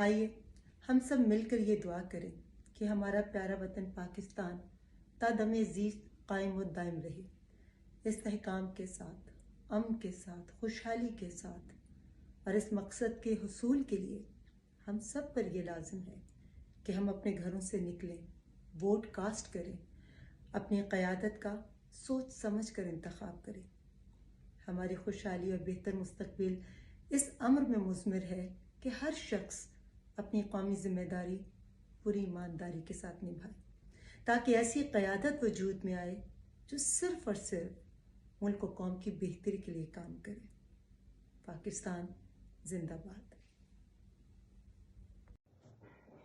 آئیے ہم سب مل کر یہ دعا کریں کہ ہمارا پیارا وطن پاکستان تا دم زیست قائم و دائم رہے، استحکام کے ساتھ، امن کے ساتھ، خوشحالی کے ساتھ۔ اور اس مقصد کے حصول کے لیے ہم سب پر یہ لازم ہے کہ ہم اپنے گھروں سے نکلیں، ووٹ کاسٹ کریں، اپنی قیادت کا سوچ سمجھ کر انتخاب کریں۔ ہماری خوشحالی اور بہتر مستقبل اس امر میں مضمر ہے کہ ہر شخص اپنی قومی ذمہ داری پوری ایمانداری کے ساتھ نبھائے، تاکہ ایسی قیادت وجود میں آئے جو صرف اور صرف ملک و قوم کی بہتری کے لیے کام کرے۔ پاکستان زندہ باد۔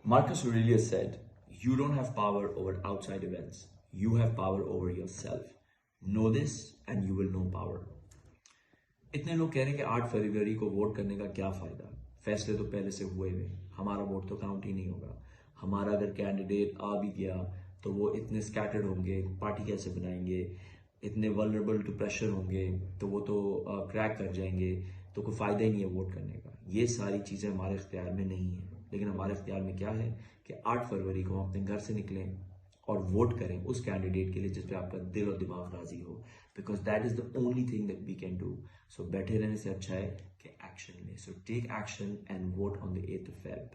Marcus Aurelius said, "You don't have power over outside events. You have power over yourself. Know this and you will know power." اتنے لوگ کہہ رہے ہیں کہ 8 فروری کو ووٹ کرنے کا کیا فائدہ، فیصلے تو پہلے سے ہوئے ہوئے، ہمارا ووٹ تو کاؤنٹ ہی نہیں ہوگا، ہمارا اگر کینڈیڈیٹ آ بھی گیا تو وہ اتنے سکیٹرڈ ہوں گے، پارٹی کیسے بنائیں گے، اتنے ولنریبل ٹو پریشر ہوں گے تو وہ تو کریک کر جائیں گے، تو کوئی فائدہ ہی نہیں ہے ووٹ کرنے کا۔ یہ ساری چیزیں ہمارے اختیار میں نہیں ہیں، لیکن ہمارے اختیار میں کیا ہے کہ 8 فروری کو ہم اپنے گھر سے نکلیں اور ووٹ کریں اس کینڈیڈیٹ کے لیے جس پہ آپ کا دل اور دماغ راضی ہو، because that is the only thing that we can do. So بیٹھے رہنے سے اچھا ہے کہ ایکشن لیں۔ So take action and vote on the 8th of Feb۔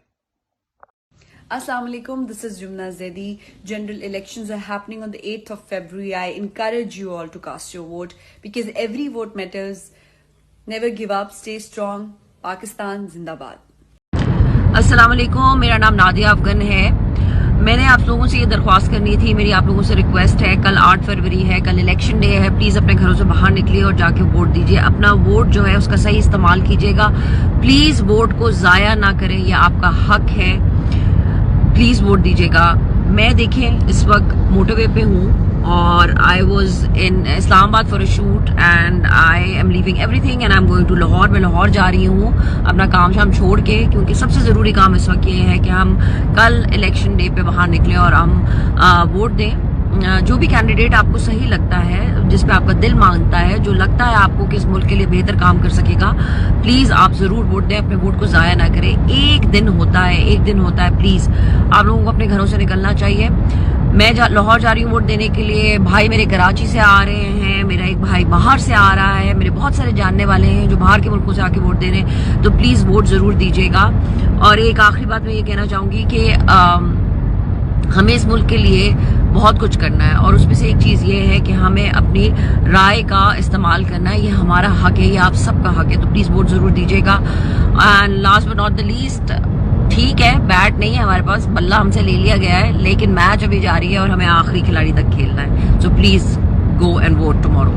Assalamu alaikum, this is Jumna Zaidi. General elections are happening on the 8th of February. I encourage you all to cast your vote because every vote matters. Never give up, stay strong. Pakistan Zindabad. السلام علیکم، میرا نام Nadia Afghan ہے۔ میں نے آپ لوگوں سے یہ درخواست کرنی تھی، میری آپ لوگوں سے ریکویسٹ ہے، کل 8 فروری ہے، کل الیکشن ڈے ہے، پلیز اپنے گھروں سے باہر نکلیے اور جا کے ووٹ دیجیے۔ اپنا ووٹ جو ہے اس کا صحیح استعمال کیجیے گا، پلیز ووٹ کو ضائع نہ کریں، یہ آپ کا حق ہے، پلیز ووٹ دیجیے گا۔ میں دیکھیں اس وقت موٹر وے پہ ہوں اور I was in Islamabad for a shoot and I am living everything and I am going to Lahore. میں لاہور جا رہی ہوں اپنا کام شام چھوڑ کے، کیونکہ سب سے ضروری کام اس وقت یہ ہے کہ ہم کل الیکشن ڈے پہ باہر نکلیں اور ہم ووٹ دیں۔ جو بھی کینڈیڈیٹ آپ کو صحیح لگتا ہے، جس پہ آپ کا دل مانگتا ہے، جو لگتا ہے آپ کو کہ اس ملک کے لیے بہتر کام کر سکے گا، پلیز آپ ضرور ووٹ دیں، اپنے ووٹ کو ضائع نہ کریں۔ ایک دن ہوتا ہے، پلیز آپ لوگوں کو اپنے گھروں سے نکلنا چاہیے۔ میں لاہور جا رہی ہوں ووٹ دینے کے لیے، بھائی میرے کراچی سے آ رہے ہیں، میرا ایک بھائی باہر سے آ رہا ہے، میرے بہت سارے جاننے والے ہیں جو باہر کے ملکوں سے آ کے ووٹ دے رہے ہیں، تو پلیز ووٹ ضرور دیجیے گا۔ اور ایک آخری بات میں یہ کہنا چاہوں گی کہ ہمیں اس ملک کے لیے بہت کچھ کرنا ہے، اور اس میں سے ایک چیز یہ ہے کہ ہمیں اپنی رائے کا استعمال کرنا ہے، یہ ہمارا حق ہے، یہ آپ سب کا حق ہے، تو پلیز ووٹ ضرور دیجیے گا۔ And last but not the least, ٹھیک ہے بیٹ نہیں ہے ہمارے پاس، بلہ ہم سے لے لیا گیا ہے، لیکن میچ ابھی جاری ہے اور ہمیں آخری کھلاڑی تک کھیلنا ہے، so please go and vote tomorrow.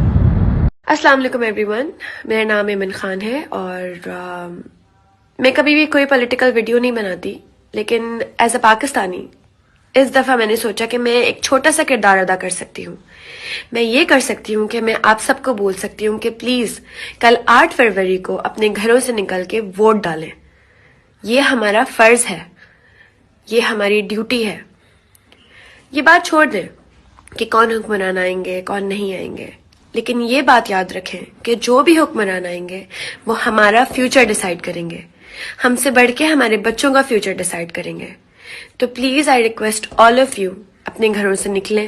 السلام علیکم ایوری ون، میرا نام ایمن خان ہے اور میں کبھی بھی کوئی پولیٹیکل ویڈیو نہیں بناتی، لیکن ایز اے پاکستانی اس دفعہ میں نے سوچا کہ میں ایک چھوٹا سا کردار ادا کر سکتی ہوں۔ میں یہ کر سکتی ہوں کہ میں آپ سب کو بول سکتی ہوں کہ پلیز کل 8 فروری کو اپنے گھروں سے نکل کے ووٹ ڈالیں۔ یہ ہمارا فرض ہے، یہ ہماری ڈیوٹی ہے۔ یہ بات چھوڑ دیں کہ کون حکمران آئیں گے کون نہیں آئیں گے، لیکن یہ بات یاد رکھیں کہ جو بھی حکمران آئیں گے وہ ہمارا فیوچر ڈیسائیڈ کریں گے، ہم سے بڑھ کے ہمارے بچوں کا فیوچر ڈیسائیڈ کریں گے۔ تو please I request all of you, اپنے گھروں سے نکلیں،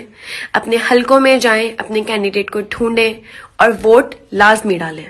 اپنے حلقوں میں جائیں، اپنے کینڈیڈیٹ کو ڈھونڈیں اور ووٹ لازمی ڈالیں۔